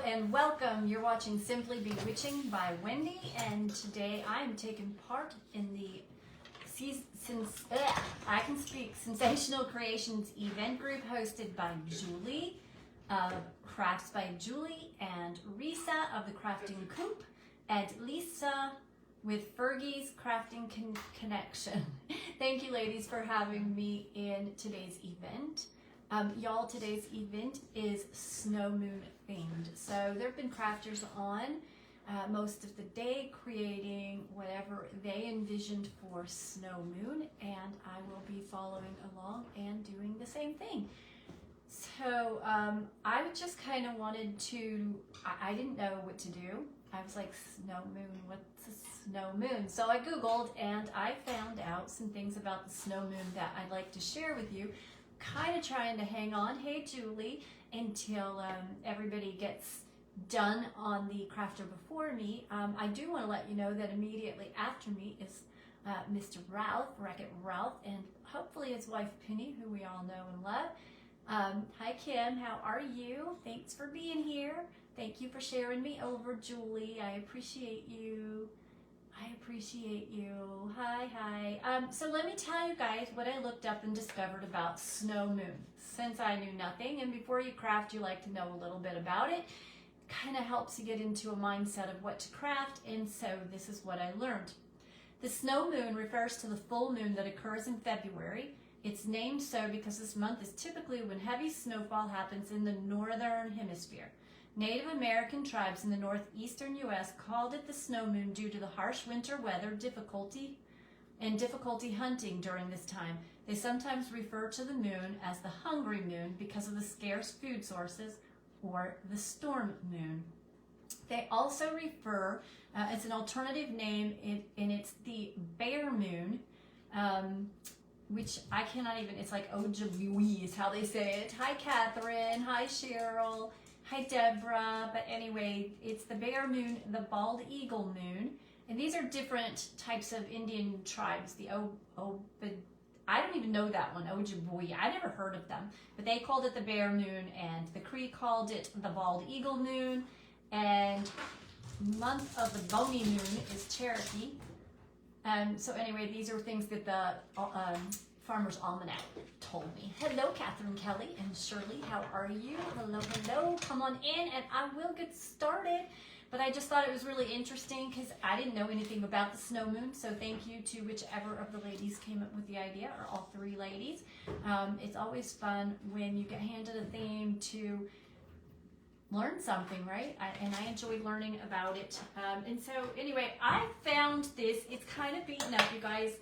and welcome. You're watching Simply Bewitching by Wendy, and today I'm taking part in the I Can Speak Sensational Creations event group hosted by Julie of Crafts by Julie and Risa of the Crafting Coop and Lisa with Fergie's Crafting Connection. Thank you, ladies, for having me in today's event. Y'all, today's event is snow moon themed. So there have been crafters on most of the day creating whatever they envisioned for snow moon, and I will be following along and doing the same thing. So I just kind of wanted to, I didn't know what to do. I was like, snow moon, what's a snow moon? So I Googled and I found out some things about the snow moon that I'd like to share with you. Kind of trying to hang on, hey Julie, until everybody gets done on the crafter before me. I do want to let you know that immediately after me is Mr. Ralph, Wreck-It Ralph, and hopefully his wife Penny, who we all know and love. Hi Kim, how are you? Thanks for being here. Thank you for sharing me over, Julie. I appreciate you. I appreciate you. Hi. So let me tell you guys what I looked up and discovered about snow moon. Since I knew nothing, and before you craft, you like to know a little bit about it. Kind of helps you get into a mindset of what to craft, and so this is what I learned. The snow moon refers to the full moon that occurs in February. It's named so because this month is typically when heavy snowfall happens in the northern hemisphere. Native American tribes in the northeastern U.S. called it the snow moon due to the harsh winter weather difficulty hunting during this time. They sometimes refer to the moon as the hungry moon because of the scarce food sources, or the storm moon. They also refer, it's an alternative name, and it's the bear moon, which I cannot even, it's like Ojibwe is how they say it. Hi Catherine, hi Cheryl. Hi Deborah, but anyway, it's the bear moon, the bald eagle moon, and these are different types of Indian tribes. The I don't even know that one, Ojibwe. I never heard of them, but they called it the bear moon, and the Cree called it the bald eagle moon, and month of the bony moon is Cherokee. So anyway, these are things that the Farmer's Almanac told me. Hello, Catherine Kelly and Shirley. How are you? Hello. Come on in and I will get started. But I just thought it was really interesting because I didn't know anything about the snow moon. So thank you to whichever of the ladies came up with the idea, or all three ladies. It's always fun when you get handed a theme to learn something, right? And I enjoy learning about it. And so anyway, I found this. It's kind of beaten up, you guys.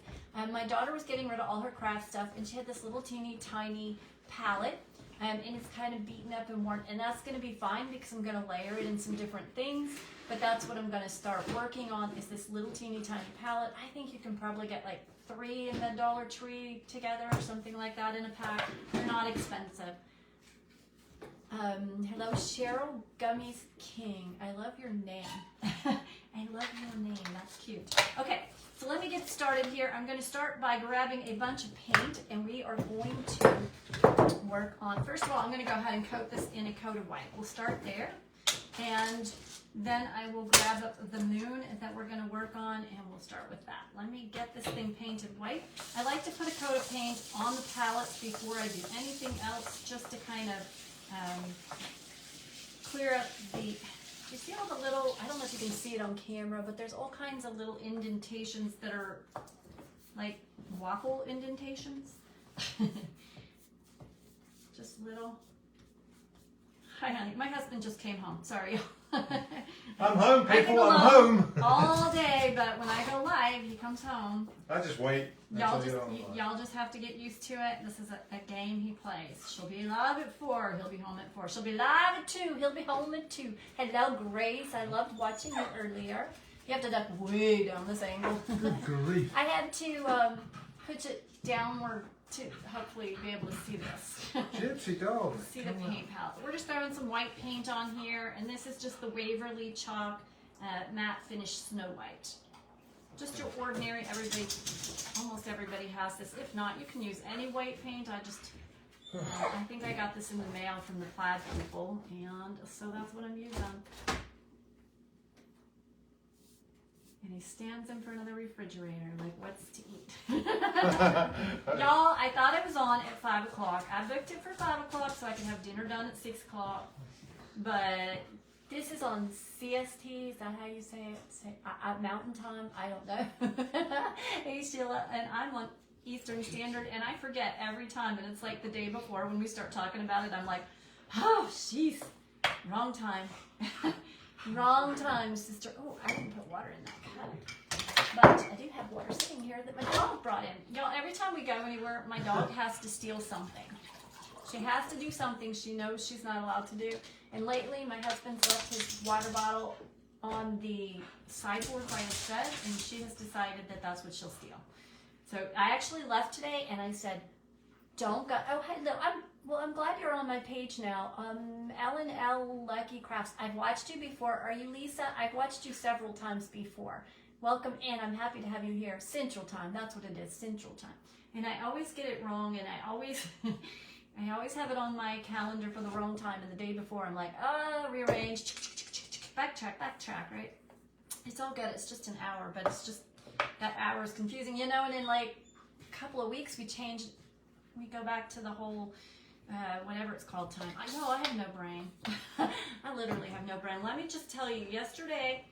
My daughter was getting rid of all her craft stuff, and she had this little teeny tiny palette, and it's kind of beaten up and worn, and that's going to be fine because I'm going to layer it in some different things, but that's what I'm going to start working on, is this little teeny tiny palette. I think you can probably get like 3 in the Dollar Tree together or something like that in a pack. They're not expensive. Hello, Cheryl Gummies King. I love your name. I love your name. That's cute. Okay, so let me get started here. I'm going to start by grabbing a bunch of paint, and we are going to work on, first of all, I'm going to go ahead and coat this in a coat of white. We'll start there, and then I will grab up the moon that we're going to work on, and we'll start with that. Let me get this thing painted white. I like to put a coat of paint on the palette before I do anything else, just to kind of clear up the, you see all the little, I don't know if you can see it on camera, but there's all kinds of little indentations that are like waffle indentations. Just little. Hi honey, my husband just came home, sorry. I'm home, people, I'm home. All day, but when I go live, he comes home. I just wait. Y'all just have to get used to it. This is a game he plays. She'll be live at 4, he'll be home at 4. She'll be live at 2, he'll be home at 2. Hello, Grace. I loved watching you earlier. You have to duck way down this angle. Good grief. I had to push it downward to hopefully be able to see this. Gypsy dog. See the paint palette. We're just throwing some white paint on here, and this is just the Waverly Chalk matte finish Snow White. Just your ordinary, almost everybody has this. If not, you can use any white paint. I just I think I got this in the mail from the Plaid people, and so that's what I'm using. And he stands in front of the refrigerator like, what's to eat? Y'all, I thought it was on at 5 o'clock. I booked it for 5 o'clock so I can have dinner done at 6 o'clock. But this is on CST. Is that how you say it? Mountain time? I don't know. Hey, Sheila. And I'm on Eastern Standard, and I forget every time. And it's like the day before when we start talking about it, I'm like, oh, jeez, wrong time. Wrong time, sister. Oh, I didn't put water in that cup. But I do have water sitting here that my dog brought in. Y'all, every time we go anywhere, my dog has to steal something. She has to do something she knows she's not allowed to do. And lately, my husband's left his water bottle on the sideboard by his bed, and she has decided that that's what she'll steal. So I actually left today, and I said, don't go. Oh, hello. I'm glad you're on my page now. Ellen L. Lucky Crafts. I've watched you before. Are you Lisa? I've watched you several times before. Welcome in. I'm happy to have you here. Central Time. That's what it is. Central Time. And I always get it wrong, and I always have it on my calendar for the wrong time. And the day before, I'm like, rearrange, backtrack, right? It's all good. It's just an hour, but it's just that hour is confusing, you know. And in like a couple of weeks, we go back to the whole. Whatever it's called time. I know I have no brain. I literally have no brain. Let me just tell you, yesterday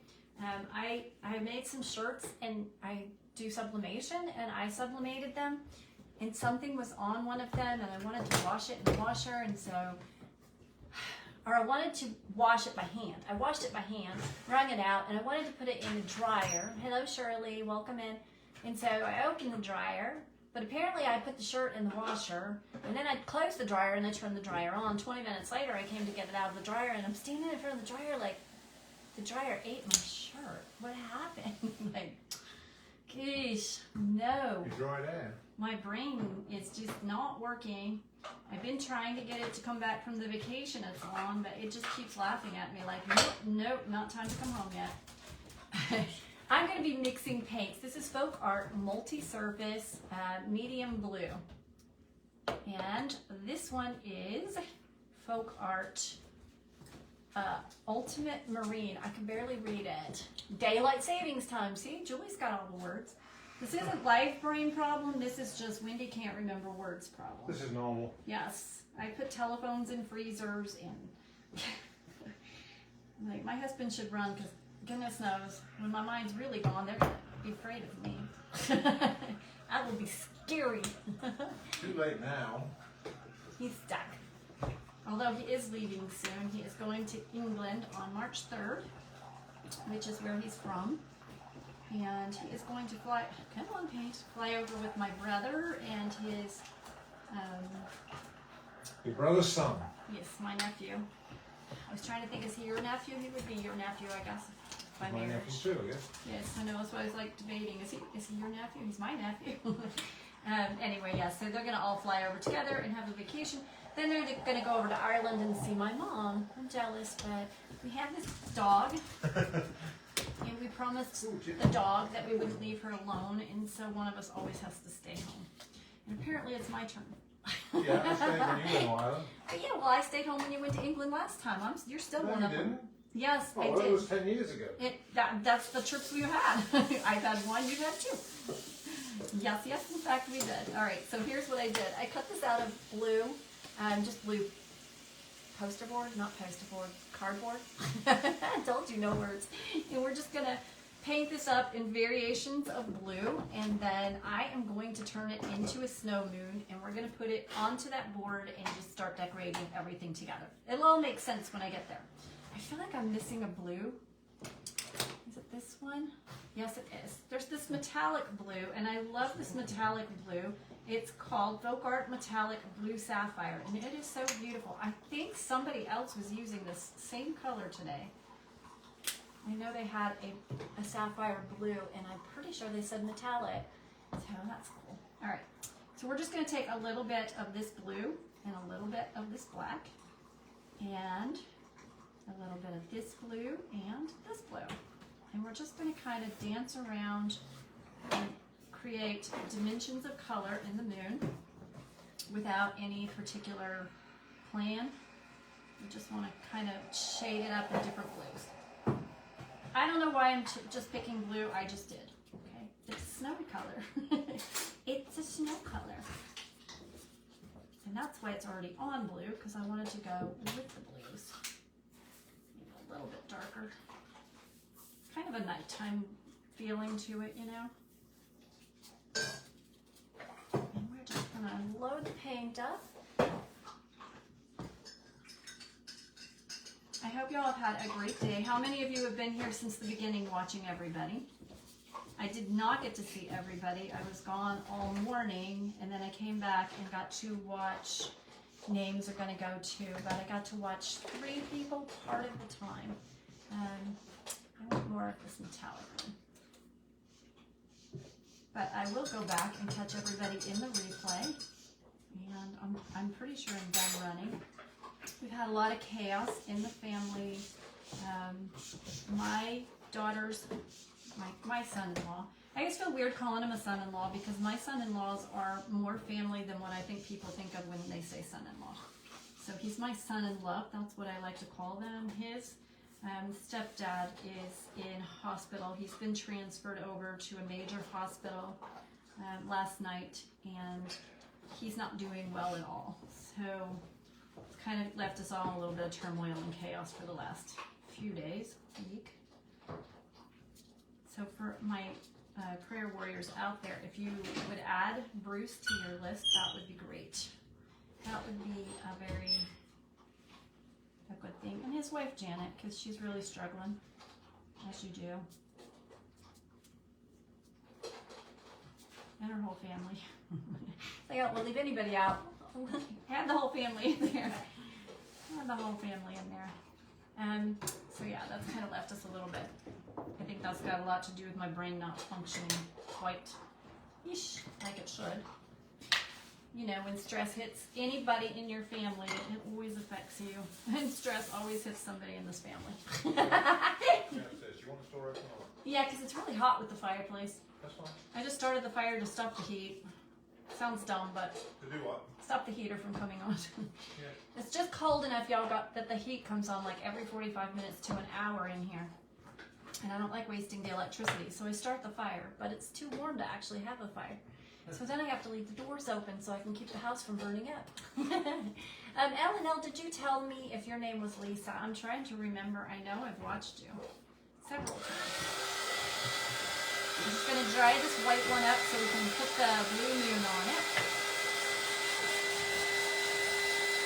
I made some shirts and I do sublimation and I sublimated them and something was on one of them and I wanted to wash it in the washer and I wanted to wash it by hand. I washed it by hand, wrung it out, and I wanted to put it in the dryer. Hello Shirley, welcome in. And so I opened the dryer. But apparently I put the shirt in the washer, and then I closed the dryer, and I turned the dryer on. 20 minutes later, I came to get it out of the dryer, and I'm standing in front of the dryer like, the dryer ate my shirt. What happened? Like, geesh, no. You dried out. My brain is just not working. I've been trying to get it to come back from the vacation it's on, but it just keeps laughing at me like, nope, not time to come home yet. I'm going to be mixing paints. This is Folk Art Multi-Surface Medium Blue. And this one is Folk Art Ultimate Marine. I can barely read it. Daylight Savings Time. See, Julie's got all the words. This isn't life brain problem. This is just Wendy can't remember words problem. This is normal. Yes. I put telephones in freezers and like my husband should run because goodness knows, when my mind's really gone, they're going to be afraid of me. That will be scary. Too late now. He's stuck. Although he is leaving soon. He is going to England on March 3rd, which is where he's from. And he is going to fly, come on, Paint, fly over with my brother and his, Your brother's son. yes, my nephew. I was trying to think, is he your nephew? He would be your nephew, I guess, by My marriage. nephew too, I guess. Yes, I know. That's why I was like debating. Is he your nephew? He's my nephew. Anyway, yeah. So they're gonna all fly over together and have a vacation. Then they're gonna go over to Ireland and see my mom. I'm jealous, but we have this dog, and we promised the dog that we wouldn't leave her alone, and so one of us always has to stay home. And apparently, it's my turn. Yeah, I stayed when you went to Ireland. Yeah, well, I stayed home when you went to England last time. You're still No, one you of them. didn't. Yes, Oh, I well, did. it was 10 years ago. That's the trips we've had. I've had one, you've had two. Yes, in fact we did. All right, so here's what I did. I cut this out of blue, just blue poster board, not poster board, cardboard. I told you no words. And we're just gonna paint this up in variations of blue, and then I am going to turn it into a snow moon, and we're gonna put it onto that board and just start decorating everything together. It'll all make sense when I get there. I feel like I'm missing a blue. Is it this one? Yes, it is. There's this metallic blue, and I love this metallic blue. It's called Folk Art Metallic Blue Sapphire, and it is so beautiful. I think somebody else was using this same color today. I know they had a sapphire blue, and I'm pretty sure they said metallic, so that's cool. All right, so we're just going to take a little bit of this blue and a little bit of this black, and a little bit of this blue and this blue. And we're just going to kind of dance around and create dimensions of color in the moon. without any particular plan. I just want to kind of shade it up in different blues. I don't know why I'm just picking blue, I just did. Okay, it's a snowy color. It's a snow color. And that's why it's already on blue, because I wanted to go with the blues. Maybe a little bit darker. Kind of a nighttime feeling to it, you know. And we're just gonna load the paint up. I hope y'all have had a great day. How many of you have been here since the beginning watching everybody? I did not get to see everybody. I was gone all morning, and then I came back and got to watch, names are gonna go to, but I got to watch 3 people part of the time. I want more of this metallic one. But I will go back and catch everybody in the replay, and I'm pretty sure I'm done running. We've had a lot of chaos in the family. My daughter's, my son-in-law, I just feel weird calling him a son-in-law because my son-in-laws are more family than what I think people think of when they say son-in-law. So he's my son-in-law, that's what I like to call them. His stepdad is in hospital. He's been transferred over to a major hospital last night, and he's not doing well at all. So it's kind of left us all in a little bit of turmoil and chaos for the last few days, week. So for my prayer warriors out there, if you would add Bruce to your list, that would be great. That would be a good thing. And his wife Janet, because she's really struggling, as you do. And her whole family. Like, I won't leave anybody out. Add the whole family in there. Add the whole family in there. So yeah, that's kind of left us a little bit. I think that's got a lot to do with my brain not functioning quite like it should. You know, when stress hits anybody in your family, it always affects you. And stress always hits somebody in this family. Janet says, you want the store open or? Yeah, because it's really hot with the fireplace. That's fine. I just started the fire to stop the heat. Sounds dumb, but To do what? stop the heater from coming on. Yeah. It's just cold enough, y'all, got that the heat comes on like every 45 minutes to an hour in here. And I don't like wasting the electricity, so I start the fire, but it's too warm to actually have a fire. So then I have to leave the doors open so I can keep the house from burning up. L&L, did you tell me if your name was Lisa? I'm trying to remember. I know I've watched you several times. I'm just going to dry this white one up so we can put the blue moon on it.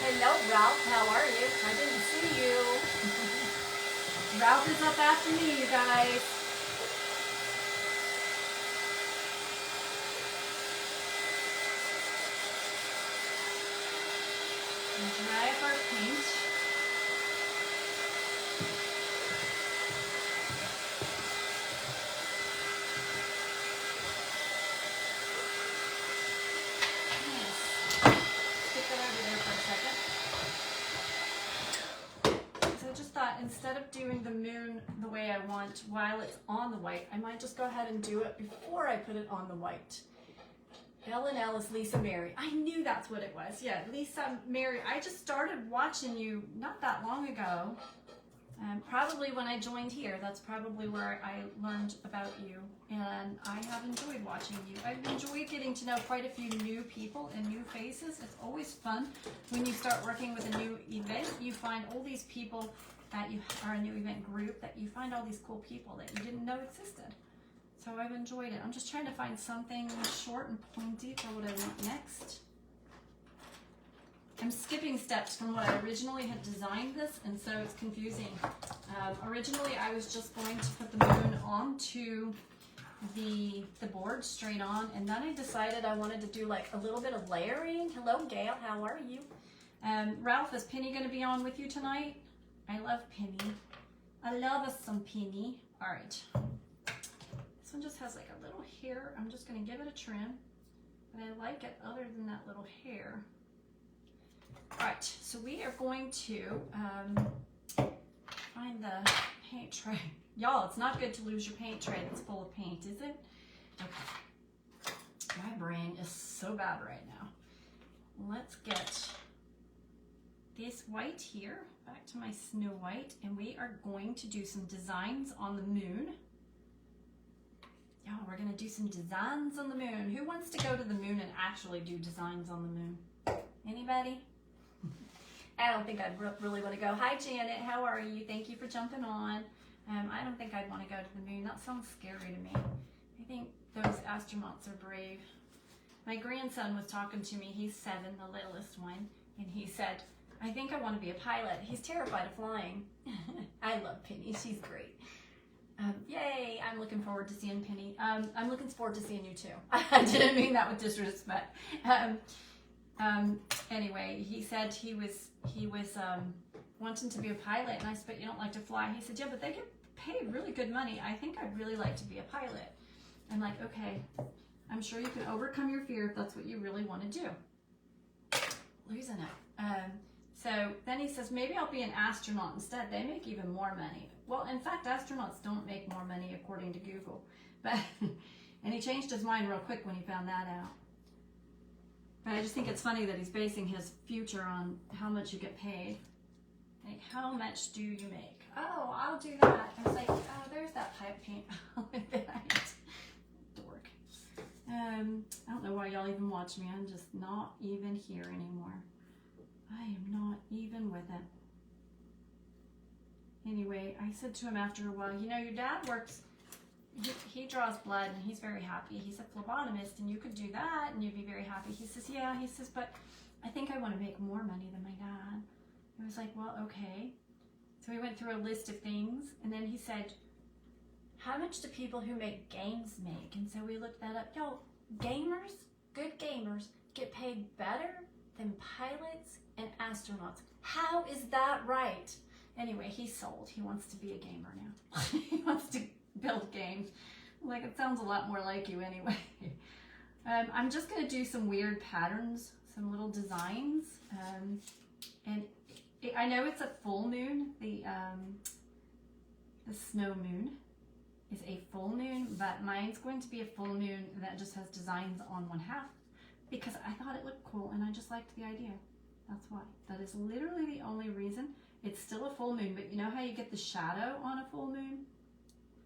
Hello, Ralph. How are you? I didn't see you. Ralph is up after me, you guys. And dry up our paint. Instead of doing the moon the way I want while it's on the white, I might just go ahead and do it before I put it on the white. L&L is Lisa Mary. I knew that's what it was. Yeah, Lisa Mary. I just started watching you not that long ago. Probably when I joined here. That's probably where I learned about you. And I have enjoyed watching you. I've enjoyed getting to know quite a few new people and new faces. It's always fun when you start working with a new event. You find all these people that you are a new event group, that you find all these cool people that you didn't know existed. So I've enjoyed it. I'm just trying to find something short and pointy for what I want next. I'm skipping steps from what I originally had designed this, and so it's confusing. Originally, I was just going to put the moon onto the board straight on, and then I decided I wanted to do like a little bit of layering. Hello, Gail. How are you? Ralph, is Penny going to be on with you tonight? I love Penny. I love us some Penny. All right. This one just has like a little hair. I'm just going to give it a trim, but I like it other than that little hair. All right, so we are going to find the paint tray. Y'all, it's not good to lose your paint tray that's full of paint, is it? Okay. My brain is so bad right now. let's get this white here, back to my Snow White, and we are going to do some designs on the moon. Yeah, we're gonna do some designs on the moon. Who wants to go to the moon and actually do designs on the moon? Anybody? I don't think I'd really want to go. Hi Janet, how are you? Thank you for jumping on. I don't think I'd want to go to the moon. That sounds scary to me. I think those astronauts are brave. My grandson was talking to me. He's 7, the littlest one, and he said, I think I want to be a pilot. He's terrified of flying. I love Penny. She's great. Yay, I'm looking forward to seeing Penny. I'm looking forward to seeing you too. I didn't mean that with disrespect. Anyway, he said he was wanting to be a pilot, and I said, but you don't like to fly. He said, yeah, but they get paid really good money. I think I'd really like to be a pilot. I'm like, okay, I'm sure you can overcome your fear if that's what you really want to do. Losing it. So then he says, maybe I'll be an astronaut instead. They make even more money. Well, in fact, astronauts don't make more money according to Google. But and he changed his mind real quick when he found that out. But I just think it's funny that he's basing his future on how much you get paid. Like, how much do you make? Oh, I'll do that. I was like, oh, there's that pipe paint. Dork. I don't know why y'all even watch me. I'm just not even here anymore. I am not even with it. Anyway, I said to him after a while, you know, your dad works, he draws blood and he's very happy. He's a phlebotomist and you could do that and you'd be very happy. He says, yeah, he says, but I think I want to make more money than my dad. I was like, well, okay. So we went through a list of things and then he said, how much do people who make games make? And so we looked that up. Yo, gamers, good gamers, get paid better than pilots and astronauts. How is that right? Anyway, he's sold. He wants to be a gamer now. He wants to build games. Like, it sounds a lot more like you anyway. I'm just going to do some weird patterns, some little designs. And I know it's a full moon. The snow moon is a full moon, but mine's going to be a full moon that just has designs on one half because I thought it looked cool and I just liked the idea. That's why. That is literally the only reason. It's still a full moon, but you know how you get the shadow on a full moon?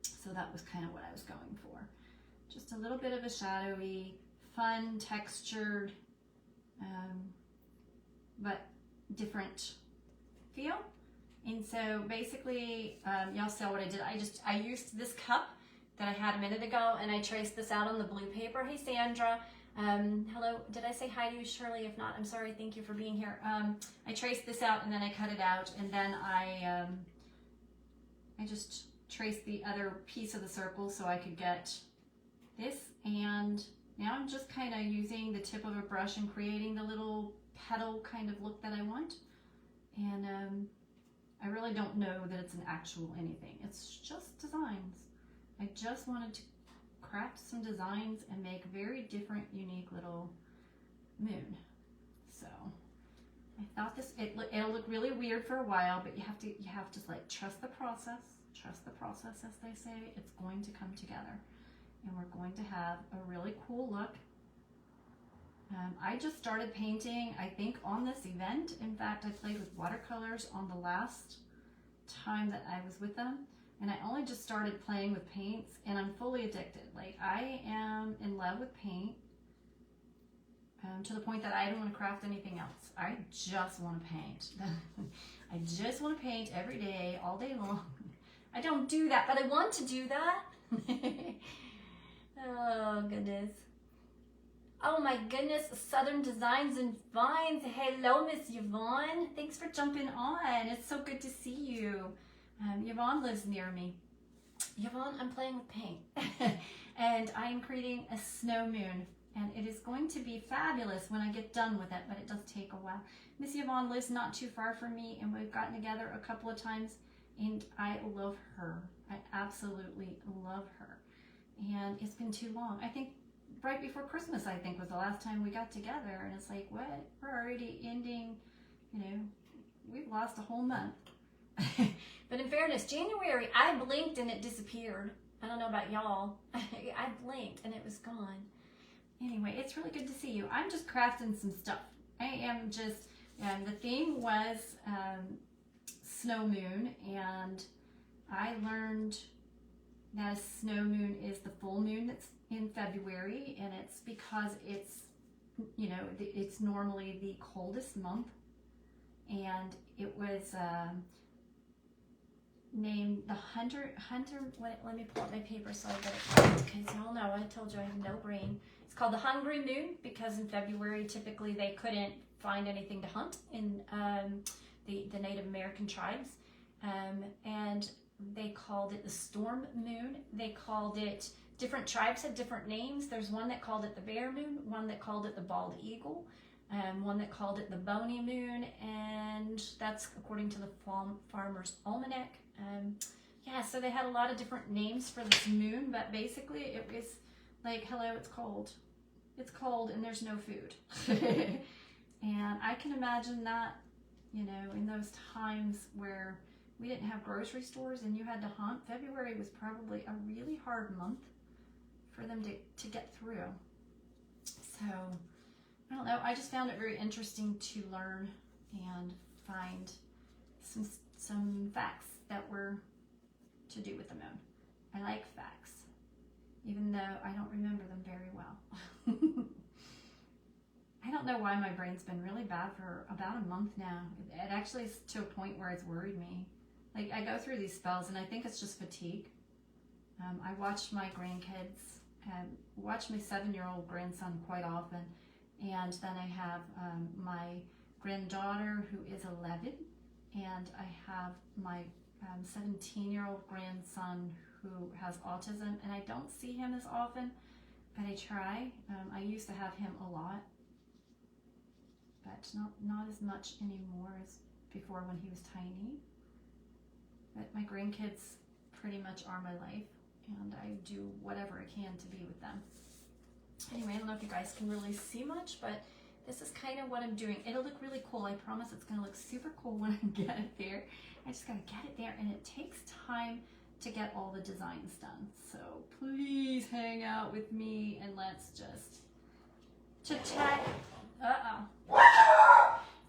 So that was kind of what I was going for. Just a little bit of a shadowy, fun, textured, but different feel. And so basically, y'all saw what I did. I used this cup that I had a minute ago and I traced this out on the blue paper. Hey, Sandra. Hello, did I say hi to you, Shirley? If not, I'm sorry, thank you for being here. I traced this out and then I cut it out and then I just traced the other piece of the circle so I could get this, and now I'm just kind of using the tip of a brush and creating the little petal kind of look that I want. And I really don't know that it's an actual anything. It's just designs. I just wanted to craft some designs and make a very different, unique little moon. So I thought it'll look really weird for a while, but you have to like trust the process, as they say. It's going to come together, and we're going to have a really cool look. I just started painting, I think, on this event. In fact, I played with watercolors on the last time that I was with them. And I only just started playing with paints, and I'm fully addicted. Like, I am in love with paint to the point that I don't want to craft anything else. I just want to paint. I just want to paint every day, all day long. I don't do that, but I want to do that. Oh, goodness. Oh, my goodness. Southern Designs and Vines. Hello, Miss Yvonne. Thanks for jumping on. It's so good to see you. Yvonne lives near me. Yvonne, I'm playing with paint and I'm creating a snow moon, and it is going to be fabulous when I get done with it, but it does take a while. Miss Yvonne lives not too far from me, and we've gotten together a couple of times, and I love her. I absolutely love her. And it's been too long. I think right before Christmas, I think, was the last time we got together, and it's like, what? We're already ending, you know, we've lost a whole month. But in fairness, January, I blinked and it disappeared. I don't know about y'all. I blinked and it was gone. Anyway, it's really good to see you. I'm just crafting some stuff. I am just, the theme was snow moon, and I learned that a snow moon is the full moon that's in February, and it's because it's, it's normally the coldest month, and it was named the Hunter, let me pull up my paper so I get it right, because y'all know I told you I have no brain. It's called the Hungry Moon because in February typically they couldn't find anything to hunt in the Native American tribes, and they called it the Storm Moon. They called it, different tribes had different names. There's one that called it the Bear Moon, one that called it the Bald Eagle, one that called it the Bony Moon, and that's according to the Farmer's Almanac. So they had a lot of different names for this moon, but basically it was like, hello, it's cold. It's cold and there's no food. And I can imagine that, in those times where we didn't have grocery stores and you had to hunt, February was probably a really hard month for them to get through. So, I don't know, I just found it very interesting to learn and find some facts that were to do with the moon. I like facts, even though I don't remember them very well. I don't know why my brain's been really bad for about a month now. It actually is to a point where it's worried me. Like, I go through these spells and I think it's just fatigue. I watch my grandkids, watch my 7-year-old grandson quite often, and then I have my granddaughter who is 11, and I have my 17-year-old grandson who has autism, and I don't see him as often, but I try. I used to have him a lot, but not as much anymore as before when he was tiny. But my grandkids pretty much are my life, and I do whatever I can to be with them. Anyway, I don't know if you guys can really see much, but this is kind of what I'm doing. It'll look really cool. I promise it's going to look super cool when I get it there. I just got to get it there, and it takes time to get all the designs done. So please hang out with me, and let's just chit-chat. Uh-oh.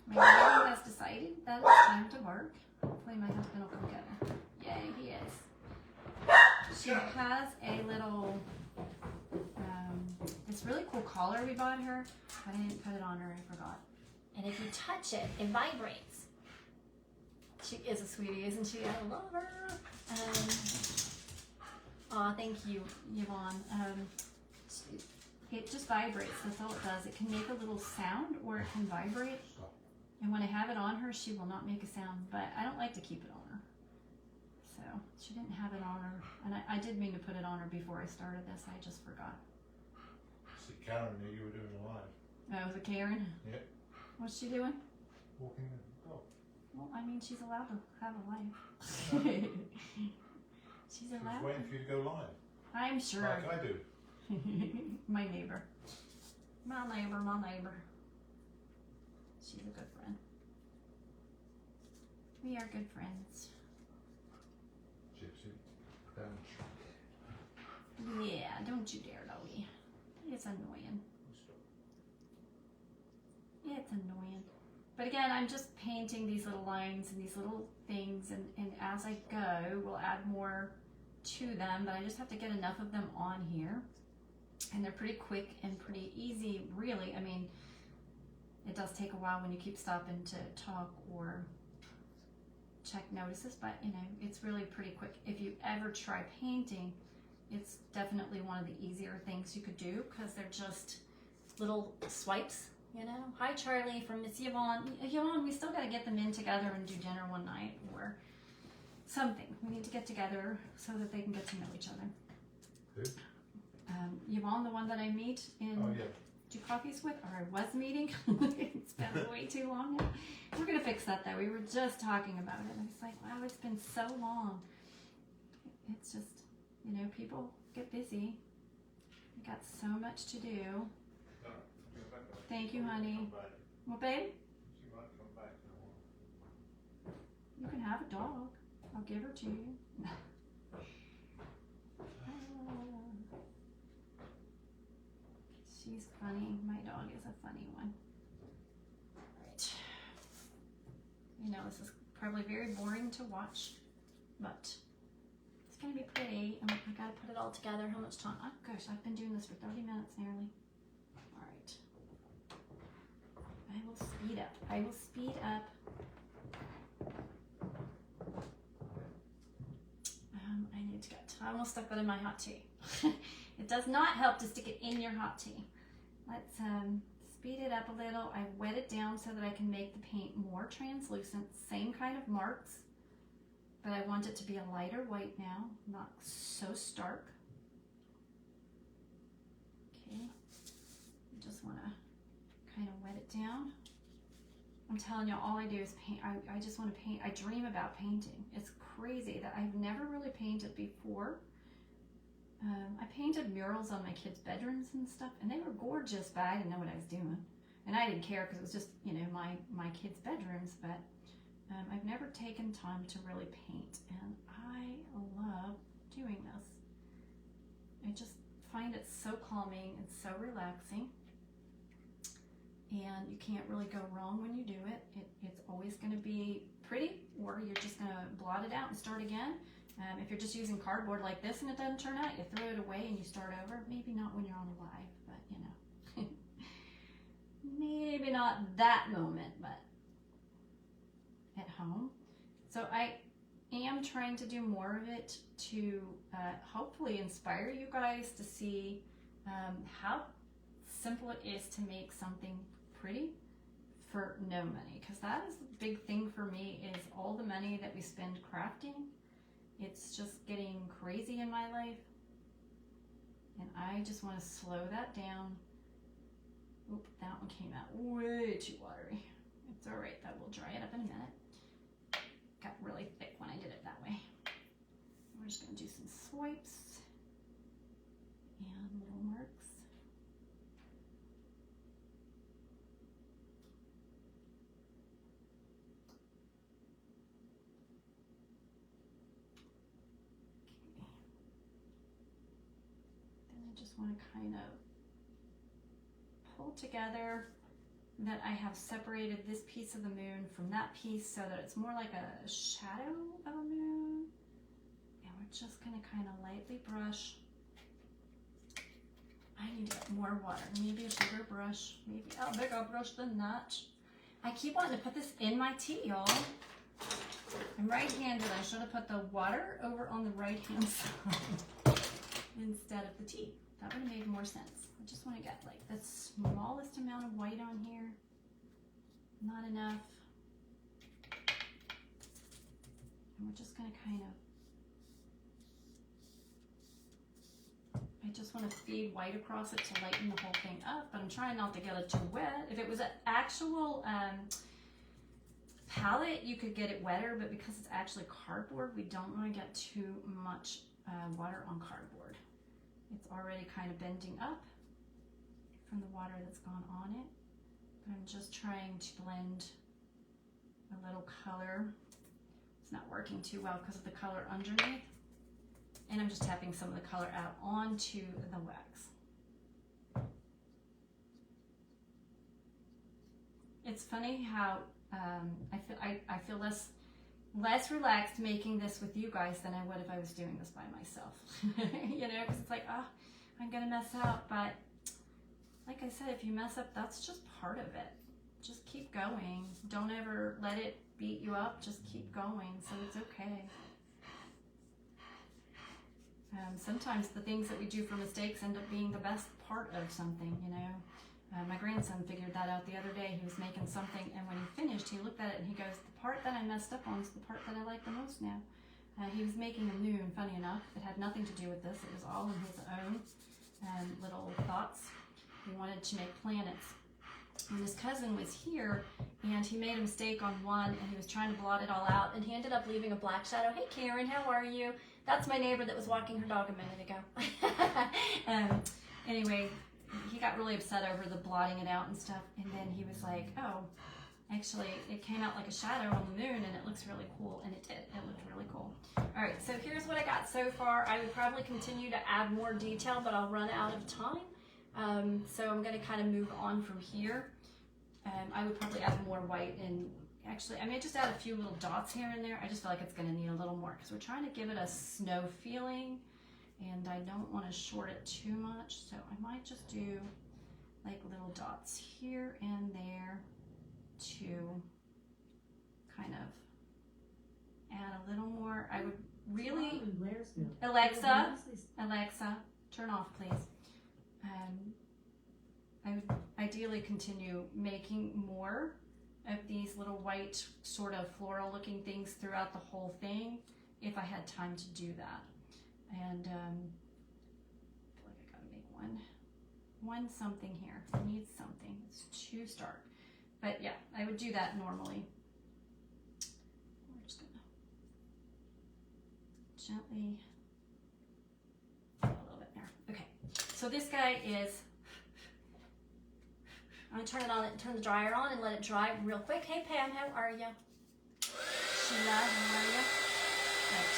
My baby has decided that it's time to bark. Hopefully my husband will come get her. Yay, he is. She has a little, this really cool collar we bought her, but I didn't put it on her, I forgot. And if you touch it, it vibrates. She is a sweetie, isn't she? I love her. Aw, thank you, Yvonne. It just vibrates, that's all it does. It can make a little sound or it can vibrate. And when I have it on her, she will not make a sound, but I don't like to keep it on her. So, she didn't have it on her. And I did mean to put it on her before I started this, I just forgot. See, Karen knew you were doing a live. Oh, was it Karen? Yeah. What's she doing? Walking the dog. Well, I mean, she's allowed to have a life. She's She was allowed. waiting for you to go live. I'm sure. Like I do. My neighbor. My neighbor. She's a good friend. We are good friends. Gypsy. Yeah, don't you dare, Louie. It's annoying. It's annoying. But again, I'm just painting these little lines and these little things, and as I go, we'll add more to them, but I just have to get enough of them on here. And they're pretty quick and pretty easy, really. I mean, it does take a while when you keep stopping to talk or check notices, but it's really pretty quick. If you ever try painting, it's definitely one of the easier things you could do because they're just little swipes, Hi, Charlie from Miss Yvonne. Yvonne, we still got to get them in together and do dinner one night or something. We need to get together so that they can get to know each other. Who? Yvonne, the one that I meet in... Oh, yeah. Do coffees with, or I was meeting. It's been way too long now. We're gonna fix that though. We were just talking about it. And it's like, wow, it's been so long. It's just, people get busy. We got so much to do. Thank you, honey. What, babe? She might come back in a while. You can have a dog. I'll give her to you. She's funny. My dog is a funny one. it. You know, this is probably very boring to watch, but it's gonna be pretty. I gotta put it all together. How much time? Oh gosh, I've been doing this for 30 minutes nearly. All right. I will speed up. I will speed up. I need to get, I almost stuck that in my hot tea. It does not help to stick it in your hot tea. Let's speed it up a little. I wet it down so that I can make the paint more translucent. Same kind of marks, but I want it to be a lighter white now, not so stark. Okay, I just want to kind of wet it down. I'm telling you, all I do is paint. I just want to paint. I dream about painting. It's crazy that I've never really painted before. I painted murals on my kids' bedrooms and stuff, and they were gorgeous, but I didn't know what I was doing. And I didn't care because it was just, you know, my kids' bedrooms, but I've never taken time to really paint, and I love doing this. I just find it so calming and so relaxing. And you can't really go wrong when you do it. It's always going to be pretty, or you're just going to blot it out and start again. If you're just using cardboard like this and it doesn't turn out, you throw it away and you start over. Maybe not when you're on a live, but you know. Maybe not that moment, but at home. So I am trying to do more of it to hopefully inspire you guys to see how simple it is to make something pretty for no money, because that is the big thing for me, is all the money that we spend crafting. It's just getting crazy in my life, and I just want to slow that down. Oop, that one came out way too watery. It's all right, that will dry it up in a minute. Got really thick when I did it that way. We're just going to do some swipes and little marks. Just want to kind of pull together that I have separated this piece of the moon from that piece so that it's more like a shadow of a moon. And we're just going to kind of lightly brush. I need to get more water. Maybe a bigger brush. Maybe a bigger brush than that. I keep wanting to put this in my tea, y'all. I'm right-handed. I should have put the water over on the right-hand side instead of the tea. That would have made more sense. I just want to get like the smallest amount of white on here. Not enough. And we're just going to kind of, I just want to feed white across it to lighten the whole thing up, but I'm trying not to get it too wet. If it was an actual palette, you could get it wetter, but because it's actually cardboard, we don't want to get too much water on cardboard. It's already kind of bending up from the water that's gone on it. But I'm just trying to blend a little color. It's not working too well because of the color underneath. And I'm just tapping some of the color out onto the wax. It's funny how I feel less relaxed making this with you guys than I would if I was doing this by myself. You know, because it's like, oh, I'm gonna mess up, but like I said, if you mess up, that's just part of it. Just keep going. Don't ever let it beat you up. Just keep going, so it's okay. Sometimes the things that we do for mistakes end up being the best part of something, you know. My grandson figured that out the other day. He was making something, and when he finished, he looked at it and he goes, the part that I messed up on is the part that I like the most now. He was making a moon, funny enough. It had nothing to do with this. It was all in his own little thoughts. He wanted to make planets. And his cousin was here, and he made a mistake on one, and he was trying to blot it all out, and he ended up leaving a black shadow. Hey, Karen, how are you? That's my neighbor that was walking her dog a minute ago. Anyway, he got really upset over the blotting it out and stuff, and then he was like, oh, actually, it came out like a shadow on the moon, and it looks really cool, and it did. It looked really cool. All right, so here's what I got so far. I would probably continue to add more detail, but I'll run out of time. So I'm going to kind of move on from here. I would probably add more white, and actually I may just add a few little dots here and there. I just feel like it's going to need a little more because we're trying to give it a snow feeling, and I don't want to short it too much, so I might just do like little dots here and there to kind of add a little more. I would really, Alexa, turn off please. I would ideally continue making more of these little white sort of floral looking things throughout the whole thing if I had time to do that. And I feel like I gotta make one something here. It needs something. It's too stark. But yeah, I would do that normally. We're just gonna gently a little bit there. Okay, so this guy is, I'm gonna turn the dryer on and let it dry real quick. Hey Pam, how are you? Sheila, how are you? Right.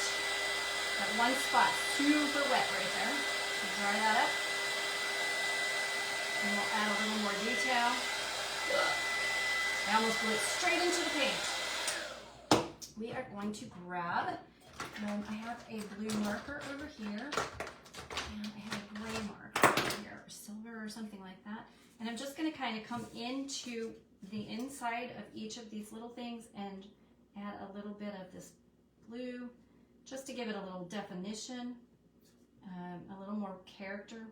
That one spot, super wet right there. So dry that up. And we'll add a little more detail. I almost blew it straight into the paint. We are going to grab, I have a blue marker over here, and I have a gray marker over here, or silver or something like that. And I'm just going to kind of come into the inside of each of these little things and add a little bit of this blue, just to give it a little definition, a little more character.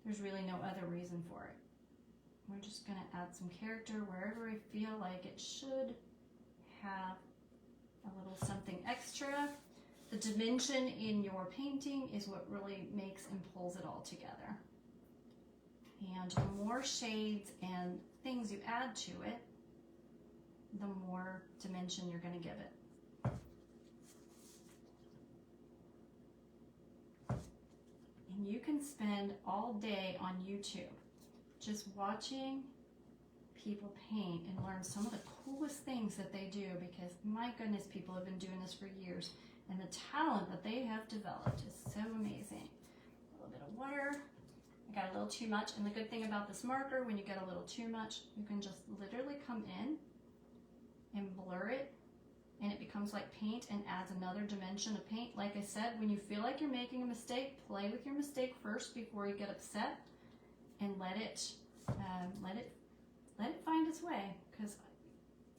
There's really no other reason for it. We're just going to add some character wherever I feel like it should have a little something extra. The dimension in your painting is what really makes and pulls it all together. And the more shades and things you add to it, the more dimension you're going to give it. And you can spend all day on YouTube just watching people paint and learn some of the coolest things that they do, because my goodness, people have been doing this for years, and the talent that they have developed is so amazing. A little bit of water. I got a little too much, and the good thing about this marker, when you get a little too much, you can just literally come in and blur it, and it becomes like paint and adds another dimension of paint. Like I said, when you feel like you're making a mistake, play with your mistake first before you get upset, and let it find its way. Because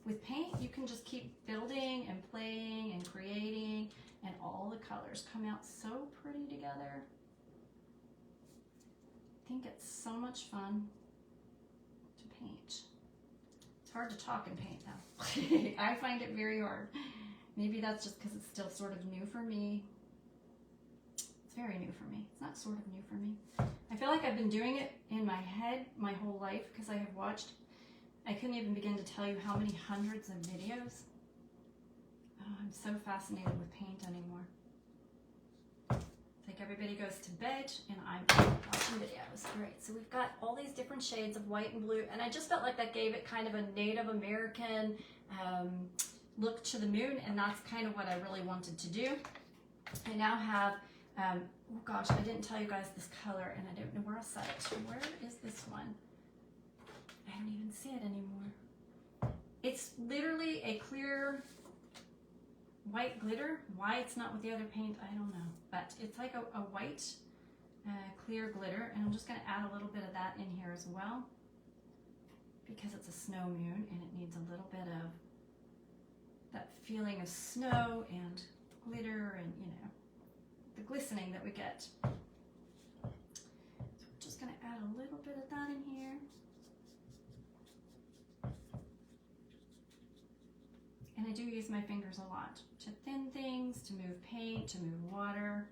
with paint, you can just keep building and playing and creating, and all the colors come out so pretty together. I think it's so much fun to paint. It's hard to talk and paint though. I find it very hard. Maybe that's just because it's still sort of new for me. It's very new for me. It's not sort of new for me. I feel like I've been doing it in my head my whole life, because I have watched, I couldn't even begin to tell you how many hundreds of videos. Oh, I'm so fascinated with paint anymore. It's like everybody goes to bed and I'm watching videos. All right, so we've got all these different shades of white and blue, and I just felt like that gave it kind of a Native American look to the moon, and that's kind of what I really wanted to do. I now have, oh gosh, I didn't tell you guys this color, and I don't know where I'll set it. Where is this one? I don't even see it anymore. It's literally a clear white glitter. Why it's not with the other paint, I don't know. But it's like a white clear glitter, and I'm just going to add a little bit of that in here as well, because it's a snow moon and it needs a little bit of that feeling of snow and glitter and, you know, the glistening that we get. So we're just going to add a little bit of that in here. And I do use my fingers a lot to thin things, to move paint, to move water.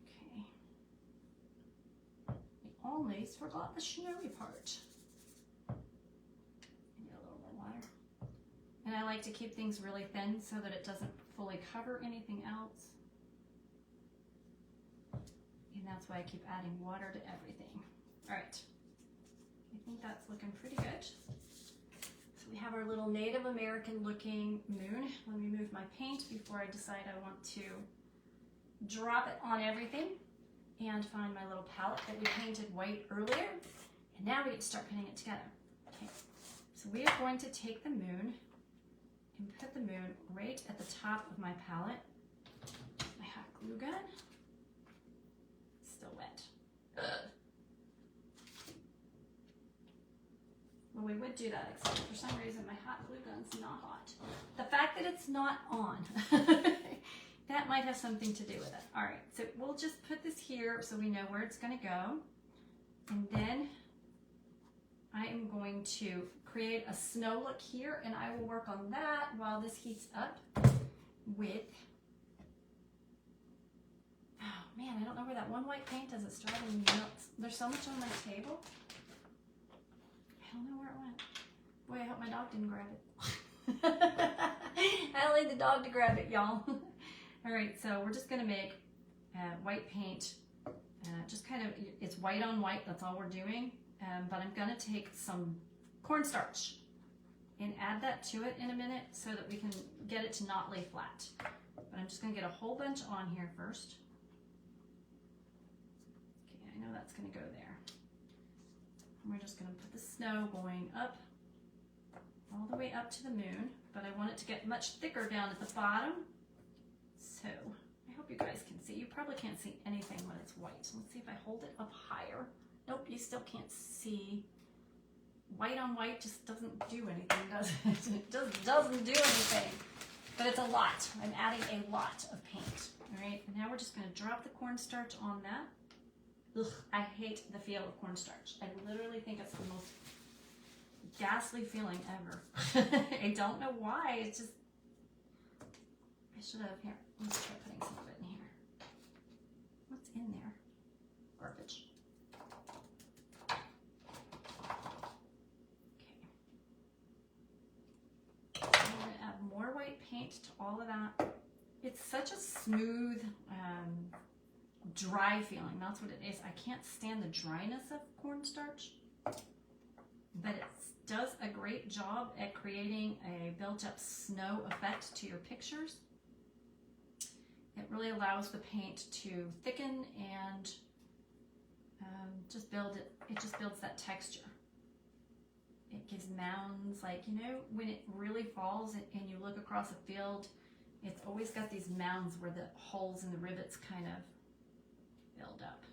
Okay. We almost forgot the snowy part. Need a little more water. And I like to keep things really thin so that it doesn't fully cover anything else. And that's why I keep adding water to everything. All right. I think that's looking pretty good. So we have our little Native American looking moon. Let me move my paint before I decide I want to drop it on everything. and find my little palette that we painted white earlier. And now we get to start putting it together. Okay, so we are going to take the moon and put the moon right at the top of my palette. My hot glue gun. Still wet. Ugh. Well, we would do that, except for some reason my hot glue gun's not hot. The fact that it's not on, that might have something to do with it. All right, so we'll just put this here so we know where it's gonna go. And then I am going to create a snow look here, and I will work on that while this heats up with, oh man, I don't know where that one white paint is. It's driving me nuts. There's so much on my table. I don't know where it went. Boy, I hope my dog didn't grab it. I need the dog to grab it, y'all. All right, so we're just gonna make white paint, just kind of, it's white on white, that's all we're doing. But I'm gonna take some cornstarch and add that to it in a minute so that we can get it to not lay flat. But I'm just gonna get a whole bunch on here first. Okay, I know that's gonna go there. And we're just gonna put the snow going up, all the way up to the moon, but I want it to get much thicker down at the bottom. So, I hope you guys can see. You probably can't see anything when it's white. So let's see if I hold it up higher. Nope, you still can't see. White on white just doesn't do anything, does it? It just doesn't do anything. But it's a lot. I'm adding a lot of paint. All right, and now we're just gonna drop the cornstarch on that. Ugh, I hate the feel of cornstarch. I literally think it's the most ghastly feeling ever. I don't know why, it's just, I should have, here, let's try putting some of it in here. What's in there? Garbage. More white paint to all of that. It's such a smooth, dry feeling. That's what it is. I can't stand the dryness of cornstarch, but it does a great job at creating a built-up snow effect to your pictures. It really allows the paint to thicken and just build it. It just builds that texture. It gives mounds, like, you know, when it really falls and you look across a field, it's always got these mounds where the holes and the rivets kind of build up.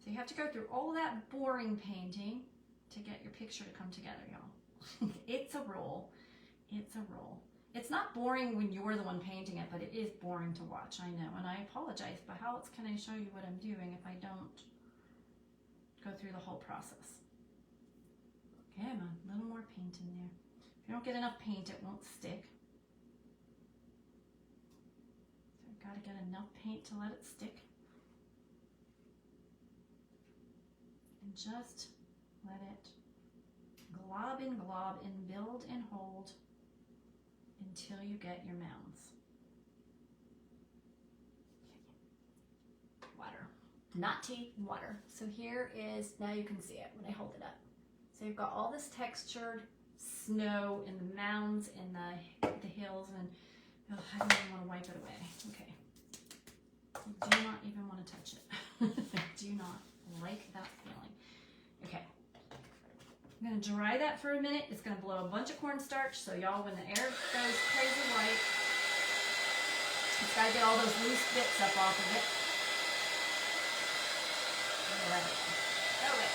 So you have to go through all that boring painting to get your picture to come together, y'all. It's a roll. It's a roll. It's not boring when you're the one painting it, but it is boring to watch, I know. And I apologize, but how else can I show you what I'm doing if I don't go through the whole process? Come on, a little more paint in there. If you don't get enough paint, it won't stick. So I've got to get enough paint to let it stick. And just let it glob and build and hold until you get your mounds. Okay. Water. Not tea, water. So here is, now you can see it when I hold it up. So you've got all this textured snow and the mounds and the hills, and oh, I don't even want to wipe it away. Okay. I do not even want to touch it. I do not like that feeling. Okay. I'm going to dry that for a minute. It's going to blow a bunch of cornstarch, so y'all, when the air goes crazy white, it's got to get all those loose bits up off of it. Go away. Go away. Go away.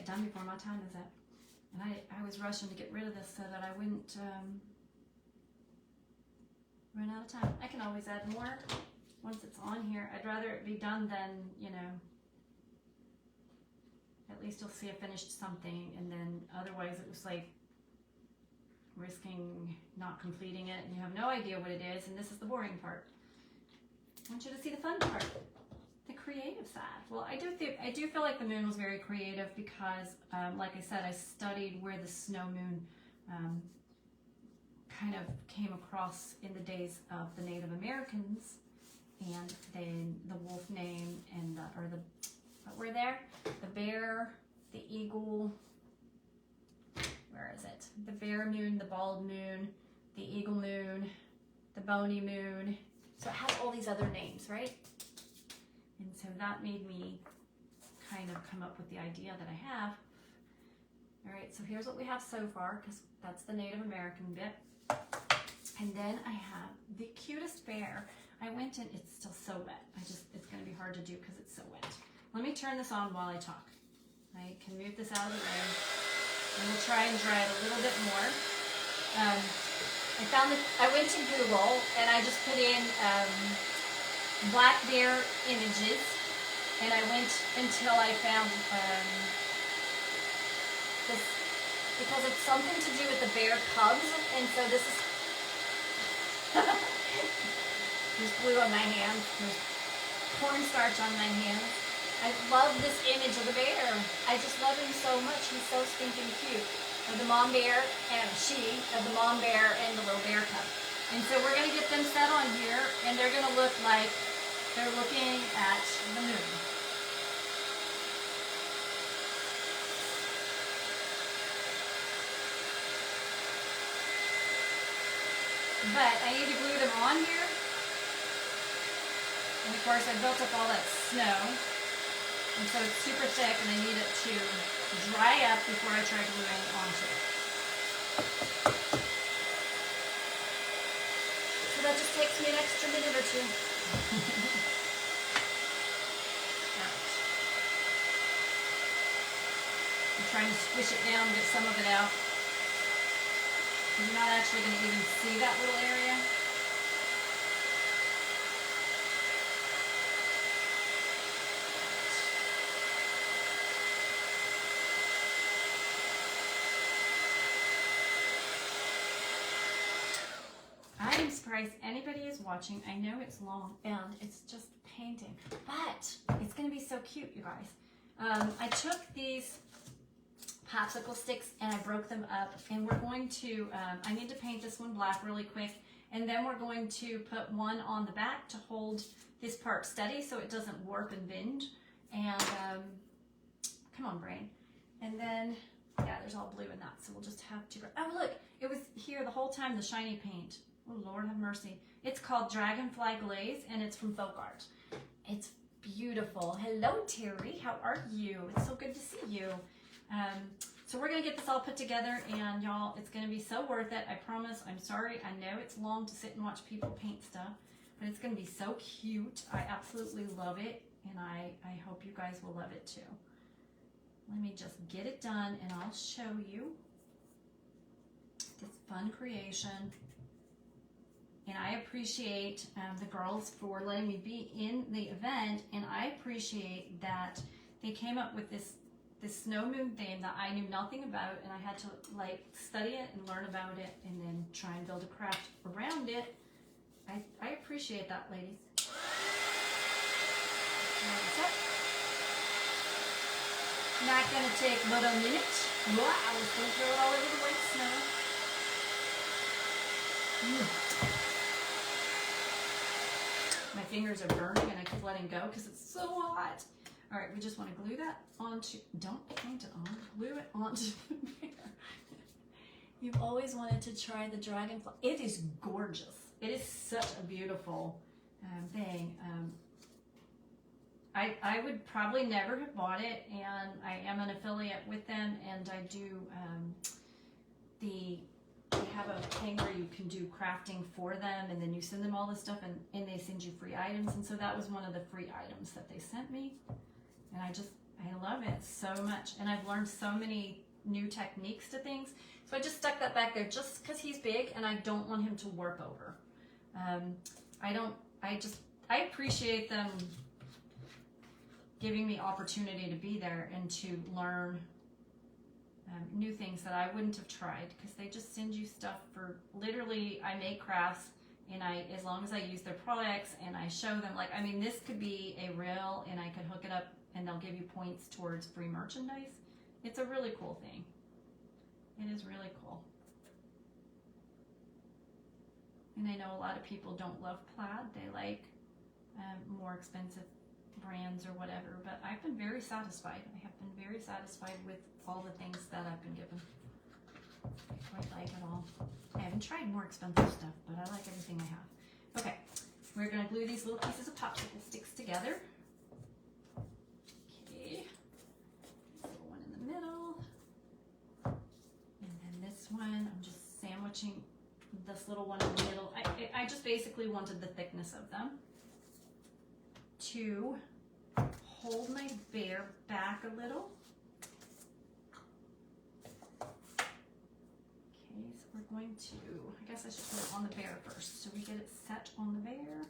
Done before my time is up, and I was rushing to get rid of this so that I wouldn't run out of time. I can always add more once it's on here. I'd rather it be done than, you know, at least you'll see a finished something, and then otherwise it was like risking not completing it and you have no idea what it is, and this is the boring part. I want you to see the fun part, the creative side. Well, I do feel like the moon was very creative because, like I said, I studied where the snow moon kind of came across in the days of the Native Americans, and then the wolf name and what were there? The bear, the eagle. Where is it? The bear moon, the bald moon, the eagle moon, the bony moon. So it has all these other names, right? And so that made me kind of come up with the idea that I have. All right, so here's what we have so far, because that's the Native American bit. And then I have the cutest bear. I went in, it's still so wet. It's gonna be hard to do because it's so wet. Let me turn this on while I talk. I can move this out of the way. And we'll try and dry it a little bit more. I went to Google and I just put in black bear images, and I went until I found this, because it's something to do with the bear cubs, and so this is there's glue on my hands, there's cornstarch on my hands. I love this image of the bear. I just love him so much. He's so stinking cute. Of the mom bear and of the mom bear and the little bear cub. And so we're gonna get them set on here, and they're gonna look like they're looking at the moon. But I need to glue them on here. And of course I built up all that snow. And so it's super thick, and I need it to dry up before I try gluing onto it. So that just takes me an extra minute or two. Alright. I'm trying to squish it down, get some of it out. You're not actually going to even see that little area. I'm surprised anybody is watching. I know it's long and it's just painting, but it's going to be so cute, you guys. I took these popsicle sticks and I broke them up, and we're going to, I need to paint this one black really quick, and then we're going to put one on the back to hold this part steady so it doesn't warp and bend. And come on, brain. And then, yeah, there's all blue in that, so we'll just have to, oh look, it was here the whole time, the shiny paint. Oh, Lord have mercy. It's called Dragonfly Glaze, and it's from Folk Art. It's beautiful. Hello, Terry. How are you? It's so good to see you. So we're going to get this all put together, and y'all, it's going to be so worth it. I promise. I'm sorry. I know it's long to sit and watch people paint stuff, but it's going to be so cute. I absolutely love it, and I hope you guys will love it too. Let me just get it done, and I'll show you this fun creation. And I appreciate the girls for letting me be in the event, and I appreciate that they came up with this snow moon theme that I knew nothing about, and I had to like study it and learn about it and then try and build a craft around it. I appreciate that, ladies. Not gonna take but a minute. Wow, I was gonna throw it all over the white snow. My fingers are burning and I keep letting go because it's so hot. All right, we just want to glue that onto, don't paint it on, glue it onto the bear. You've always wanted to try the dragonfly. It is gorgeous. It is such a beautiful thing. I would probably never have bought it, and I am an affiliate with them, and I do they have a thing where you can do crafting for them, and then you send them all this stuff, and they send you free items, and so that was one of the free items that they sent me, and I love it so much, and I've learned so many new techniques to things, so I just stuck that back there just because he's big, and I don't want him to warp over. I appreciate them giving me opportunity to be there and to learn new things that I wouldn't have tried, because they just send you stuff for literally, I make crafts and as long as I use their products and I show them, like, I mean, this could be a reel and I could hook it up and they'll give you points towards free merchandise. It's a really cool thing. It is really cool. And I know a lot of people don't love plaid. They like more expensive brands or whatever, but I've been very satisfied. I have been very satisfied with all the things that I've been given. I quite like it all. I haven't tried more expensive stuff, but I like everything I have. Okay, we're going to glue these little pieces of popsicle sticks together. Okay, little one in the middle. And then this one, I'm just sandwiching this little one in the middle. I just basically wanted the thickness of them to hold my bear back a little. Okay, so we're going to, I guess I should put it on the bear first. So we get it set on the bear.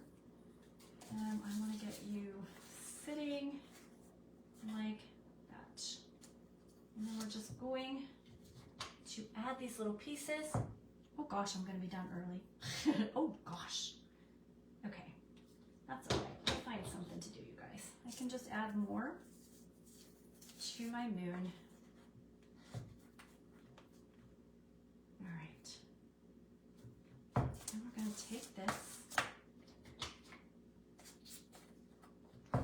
I want to get you sitting like that. And then we're just going to add these little pieces. Oh gosh, I'm going to be done early. Oh gosh. Okay, that's all right. I'll find something to do, you guys. I can just add more to my moon. All right. And we're going to take this and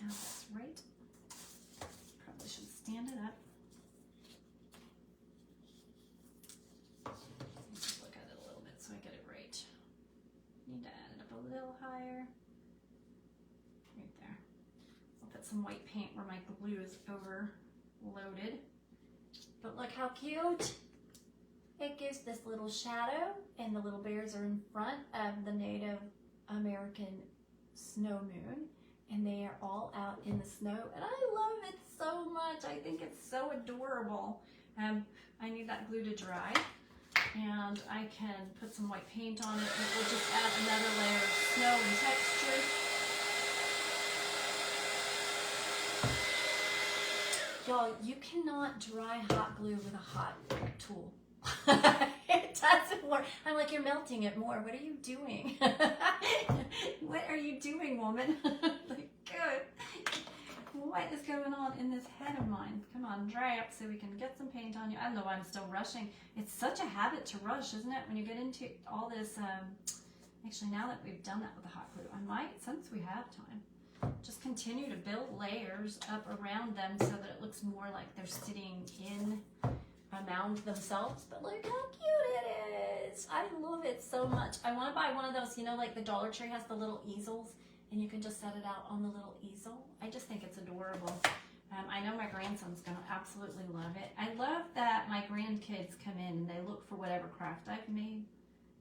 add this right. Probably should stand it up. Just look at it a little bit so I get it right. Need to add it up a little higher. Right there. I'll put some white paint where my glue is overloaded. But look how cute. It gives this little shadow, and the little bears are in front of the Native American snow moon, and they are all out in the snow, and I love it so much. I think it's so adorable. I need that glue to dry, and I can put some white paint on it, and it will just add another layer of snow and texture. Y'all, you cannot dry hot glue with a hot tool. It doesn't work. I'm like, you're melting it more. What are you doing? What are you doing, woman? Like, good. What is going on in this head of mine? Come on, dry up so we can get some paint on you. I know I'm still rushing. It's such a habit to rush, isn't it? When you get into all this, actually now that we've done that with the hot glue, I might, since we have time, just continue to build layers up around them so that it looks more like they're sitting in a mound themselves. But look how cute it is. I love it so much. I want to buy one of those, you know, like the Dollar Tree has the little easels, and you can just set it out on the little easel. I just think it's adorable. I know my grandson's going to absolutely love it. I love that my grandkids come in and they look for whatever craft I've made.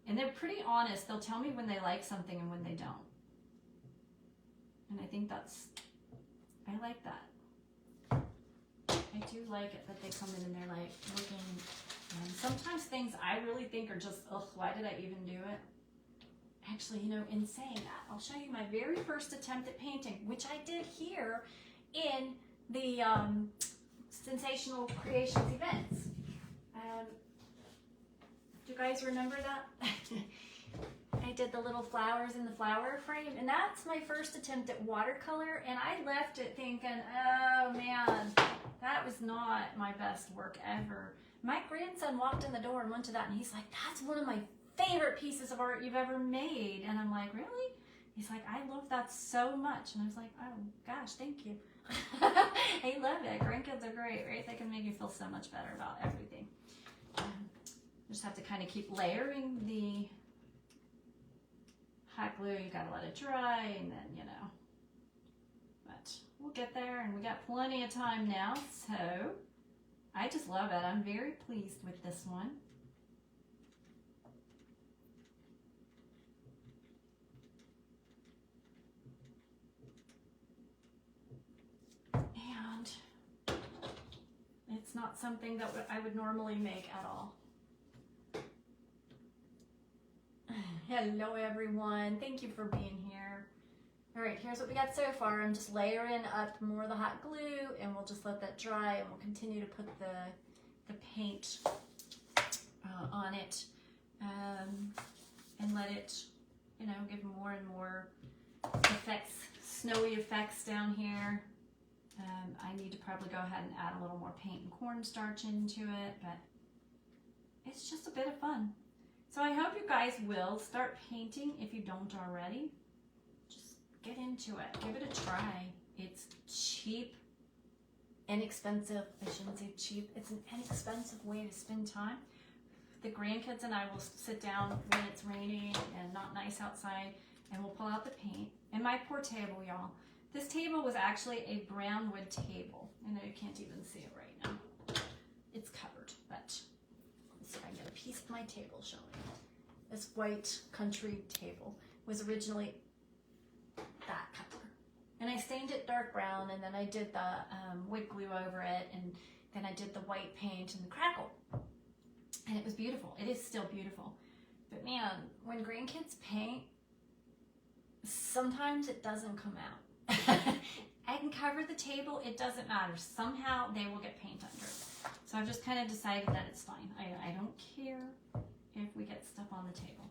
And they're pretty honest. They'll tell me when they like something and when they don't. And I think I like that. I do like it that they come in and they're like looking. Sometimes things I really think are just, ugh, why did I even do it? Actually, you know, in saying that, I'll show you my very first attempt at painting, which I did here in the Sensational Creations events. Do you guys remember that? I did the little flowers in the flower frame, and that's my first attempt at watercolor, and I left it thinking, oh man, that was not my best work ever. My grandson walked in the door and went to that, and he's like, that's one of my favorite pieces of art you've ever made. And I'm like, really? He's like, I love that so much. And I was like, oh gosh, thank you. I love it. Grandkids are great, right? They can make you feel so much better about everything. Just have to kind of keep layering the hot glue. You gotta let it dry, and then, you know, but we'll get there, and we got plenty of time now. So I just love it. I'm very pleased with this one. And it's not something that I would normally make at all. Hello everyone, thank you for being here. All right, here's what we got so far. I'm just layering up more of the hot glue, and we'll just let that dry, and we'll continue to put the paint on it, and let it, you know, give more and more effects, snowy effects down here. I need to probably go ahead and add a little more paint and cornstarch into it, but it's just a bit of fun. So I hope you guys will start painting if you don't already. Just get into it. Give it a try. It's cheap, inexpensive. I shouldn't say cheap. It's an inexpensive way to spend time. The grandkids and I will sit down when it's raining and not nice outside, and we'll pull out the paint. And my poor table, y'all. This table was actually a brown wood table. I know you can't even see it right now. It's covered, but let's see if I can get a piece of my table showing. This white country table was originally that color. And I stained it dark brown, and then I did the wood glue over it, and then I did the white paint and the crackle. And it was beautiful. It is still beautiful. But man, when grandkids paint, sometimes it doesn't come out. I can cover the table, it doesn't matter. Somehow they will get paint under it. So I've just kind of decided that it's fine. I don't care if we get stuff on the table.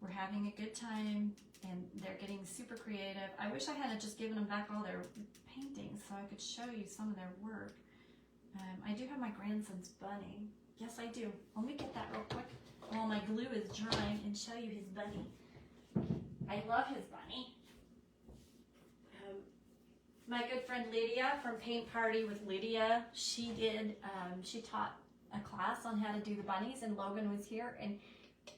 We're having a good time, and they're getting super creative. I wish I had just given them back all their paintings so I could show you some of their work. I do have my grandson's bunny. Yes, I do. Let me get that real quick while my glue is drying and show you his bunny. I love his bunny. My good friend Lydia from Paint Party with Lydia, she taught a class on how to do the bunnies, and Logan was here, and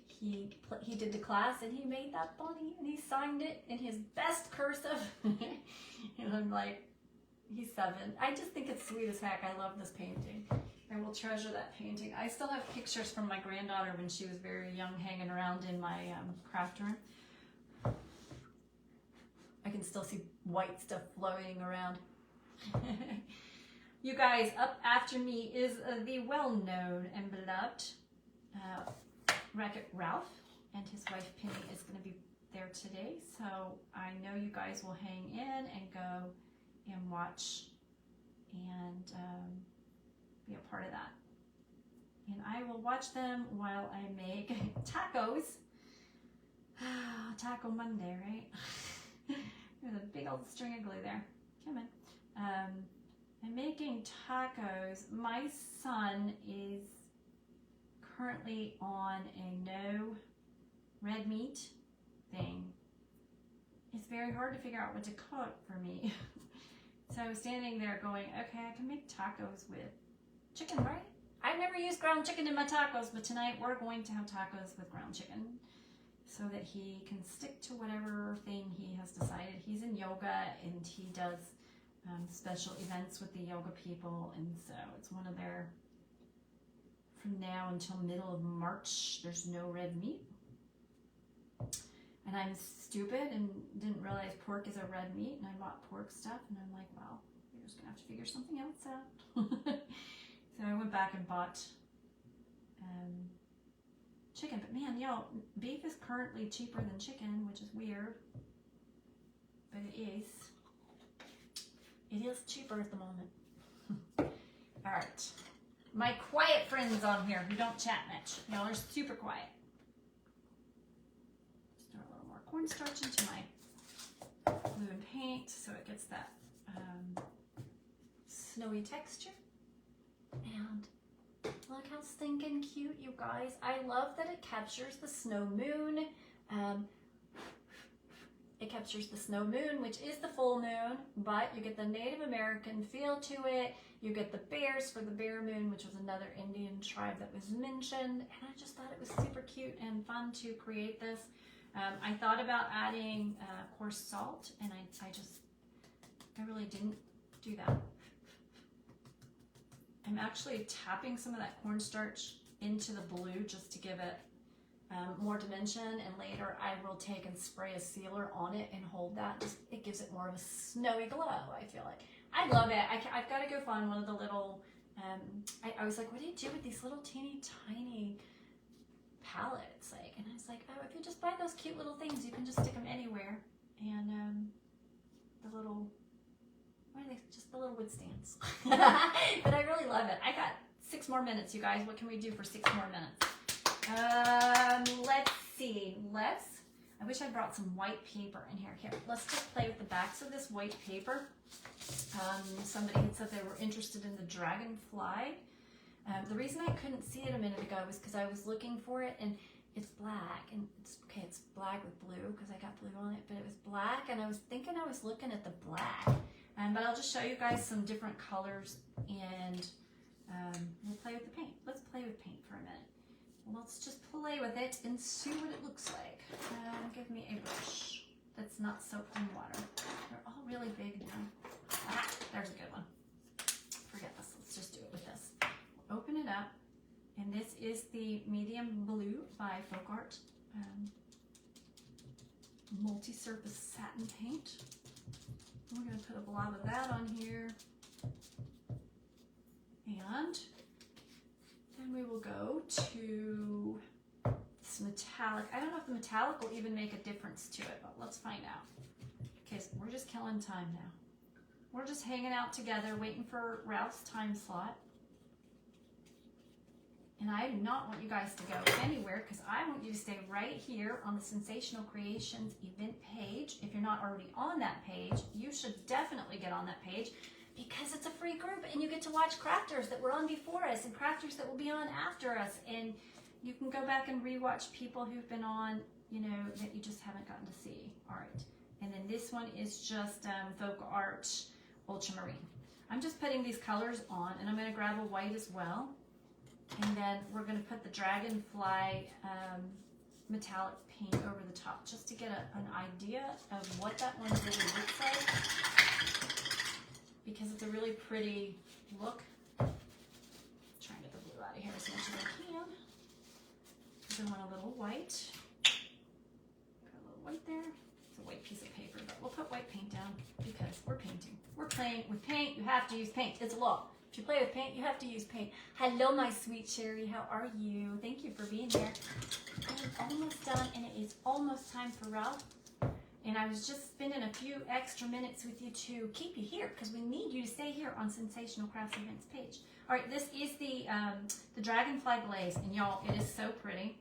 he did the class, and he made that bunny, and he signed it in his best cursive. And I'm like, he's 7. I just think it's sweet as heck. I love this painting. I will treasure that painting. I still have pictures from my granddaughter when she was very young hanging around in my craft room. I can still see white stuff floating around. You guys, up after me is the well-known and beloved Wreck-It Ralph, and his wife Penny is going to be there today. So I know you guys will hang in and go and watch and be a part of that. And I will watch them while I make tacos. Taco Monday, right? There's a big old string of glue there. Come on. I'm making tacos. My son is currently on a no red meat thing. It's very hard to figure out what to cook for me. So I was standing there going, okay, I can make tacos with chicken, right? I've never used ground chicken in my tacos, but tonight we're going to have tacos with ground chicken, so that he can stick to whatever thing he has decided. He's in yoga, and he does special events with the yoga people, and so it's one of their, from now until middle of March, there's no red meat. And I'm stupid and didn't realize pork is a red meat, and I bought pork stuff, and I'm like, well, you're just gonna have to figure something else out. So I went back and bought chicken, but man, yo, beef is currently cheaper than chicken, which is weird, but it is cheaper at the moment. All right, my quiet friends on here who don't chat much, y'all are super quiet. Just throw a little more cornstarch into my glue and paint so it gets that snowy texture. And look how stinking cute, you guys. I love that it captures the snow moon. It captures the snow moon, which is the full moon, but you get the Native American feel to it. You get the bears for the bear moon, which was another Indian tribe that was mentioned. And I just thought it was super cute and fun to create this. I thought about adding coarse salt, and I really didn't do that. I'm actually tapping some of that cornstarch into the blue just to give it more dimension, and later I will take and spray a sealer on it and hold that. It gives it more of a snowy glow, I feel like. I love it. I've got to go find one of the little, I was like, what do you do with these little teeny tiny palettes? And I was like, oh, if you just buy those cute little things, you can just stick them anywhere. and the little, what are they? Just the little wood stands. But I really love it. I got 6 more minutes, you guys. What can we do for 6 more minutes? Let's see. I wish I brought some white paper in here. Here, let's just play with the backs of this white paper. Somebody had said they were interested in the dragonfly. The reason I couldn't see it a minute ago was because I was looking for it, and it's black, and it's black with blue because I got blue on it, but it was black, and I was thinking I was looking at the black. But I'll just show you guys some different colors, and we'll play with the paint. Let's play with paint for a minute. Let's just play with it and see what it looks like. Give me a brush that's not soaked in water. They're all really big now. Ah, there's a good one. Forget this. Let's just do it with this. We'll open it up, and this is the medium blue by Folk Art multi-surface satin paint. We're going to put a blob of that on here, and then we will go to this metallic. I don't know if the metallic will even make a difference to it, but let's find out. Okay, so we're just killing time now. We're just hanging out together, waiting for Ralph's time slot. And I do not want you guys to go anywhere, because I want you to stay right here on the Sensational Creations event page. If you're not already on that page, you should definitely get on that page, because it's a free group and you get to watch crafters that were on before us and crafters that will be on after us. And you can go back and rewatch people who've been on, you know, that you just haven't gotten to see. All right. And then this one is just Folk Art Ultramarine. I'm just putting these colors on, and I'm going to grab a white as well. And then we're going to put the Dragonfly metallic paint over the top, just to get an idea of what that one really looks like, because it's a really pretty look. Trying to get the blue out of here as much as I can. I want a little white. Got a little white there. It's a white piece of paper, but we'll put white paint down because we're painting. We're playing with paint. You have to use paint. It's a law. If you play with paint, you have to use paint. Hello, my sweet Sherry. How are you? Thank you for being here. I am almost done, and it is almost time for Ralph. And I was just spending a few extra minutes with you to keep you here, because we need you to stay here on Sensational Crafts Events page. All right, this is the Dragonfly Glaze, and y'all, it is so pretty.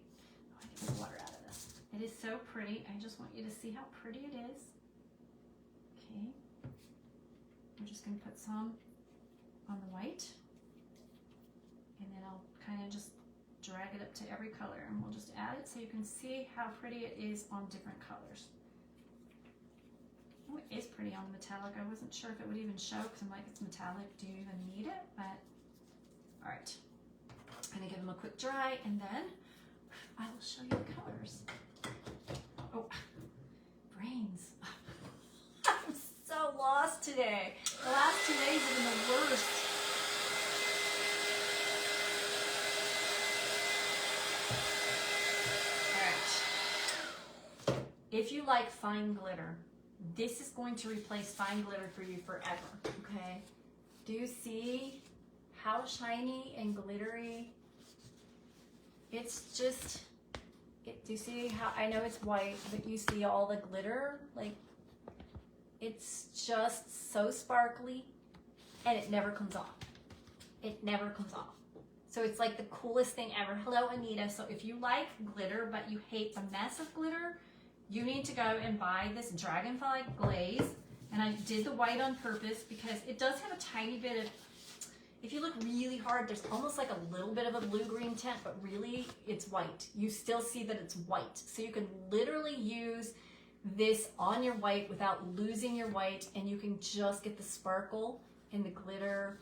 Oh, I get the water out of this. It is so pretty. I just want you to see how pretty it is. Okay. I'm just going to put some on the white, and then I'll kind of just drag it up to every color, and we'll just add it so you can see how pretty it is on different colors. Oh, it is pretty on the metallic. I wasn't sure if it would even show, because I'm like, it's metallic, do you even need it? But all right, I'm gonna give them a quick dry, and then I will show you the colors. Oh, brains. I'm so lost today. The last 2 days have been the worst. All right. If you like fine glitter, this is going to replace fine glitter for you forever, okay? Do you see how shiny and glittery? It's just, do you see how, I know it's white, but you see all the glitter? Like, it's just so sparkly, and it never comes off. It never comes off. So it's like the coolest thing ever. Hello, Anita. So if you like glitter, but you hate the mess of glitter, you need to go and buy this Dragonfly Glaze. And I did the white on purpose because it does have a tiny bit of, if you look really hard, there's almost like a little bit of a blue-green tint, but really it's white. You still see that it's white. So you can literally use this on your white without losing your white, and you can just get the sparkle and the glitter.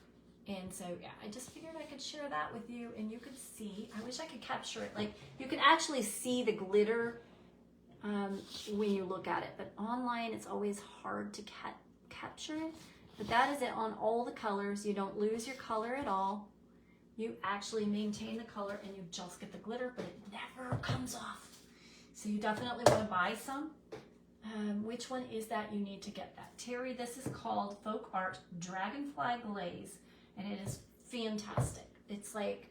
And so yeah, I just figured I could share that with you, and you could see, I wish I could capture it. Like, you can actually see the glitter when you look at it, but online it's always hard to capture it. But that is it on all the colors. You don't lose your color at all. You actually maintain the color, and you just get the glitter, but it never comes off. So you definitely want to buy some. Which one is that? You need to get that. Terry, this is called Folk Art Dragonfly Glaze, and it is fantastic. It's like,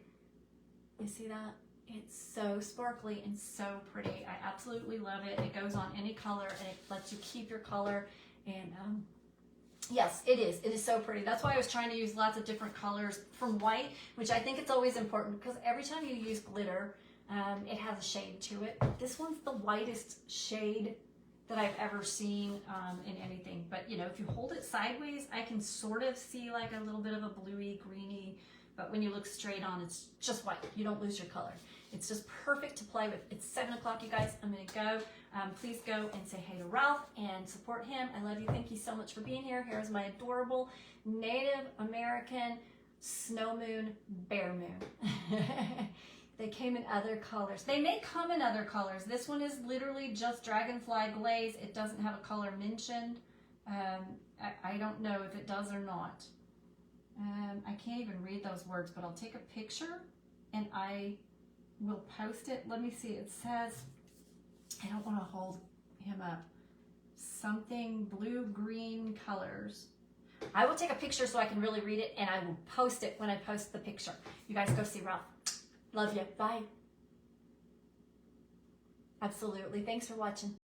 you see that? It's so sparkly and so pretty. I absolutely love it. It goes on any color and it lets you keep your color. And yes, it is. It is so pretty. That's why I was trying to use lots of different colors from white, which I think it's always important because every time you use glitter, it has a shade to it. This one's the whitest shade that I've ever seen in anything. But you know, if you hold it sideways, I can sort of see like a little bit of a bluey, greeny, but when you look straight on, it's just white. You don't lose your color. It's just perfect to play with. It's 7 o'clock, you guys. I'm gonna go. Please go and say hey to Ralph and support him. I love you. Thank you so much for being here. Here's my adorable Native American snow moon, bear moon. They came in other colors. They may come in other colors. This one is literally just Dragonfly Glaze. It doesn't have a color mentioned. I don't know if it does or not. I can't even read those words, but I'll take a picture and I will post it. Let me see. It says, I don't want to hold him up. Something blue-green colors. I will take a picture so I can really read it, and I will post it when I post the picture. You guys go see Ralph. Love you. Bye. Absolutely. Thanks for watching.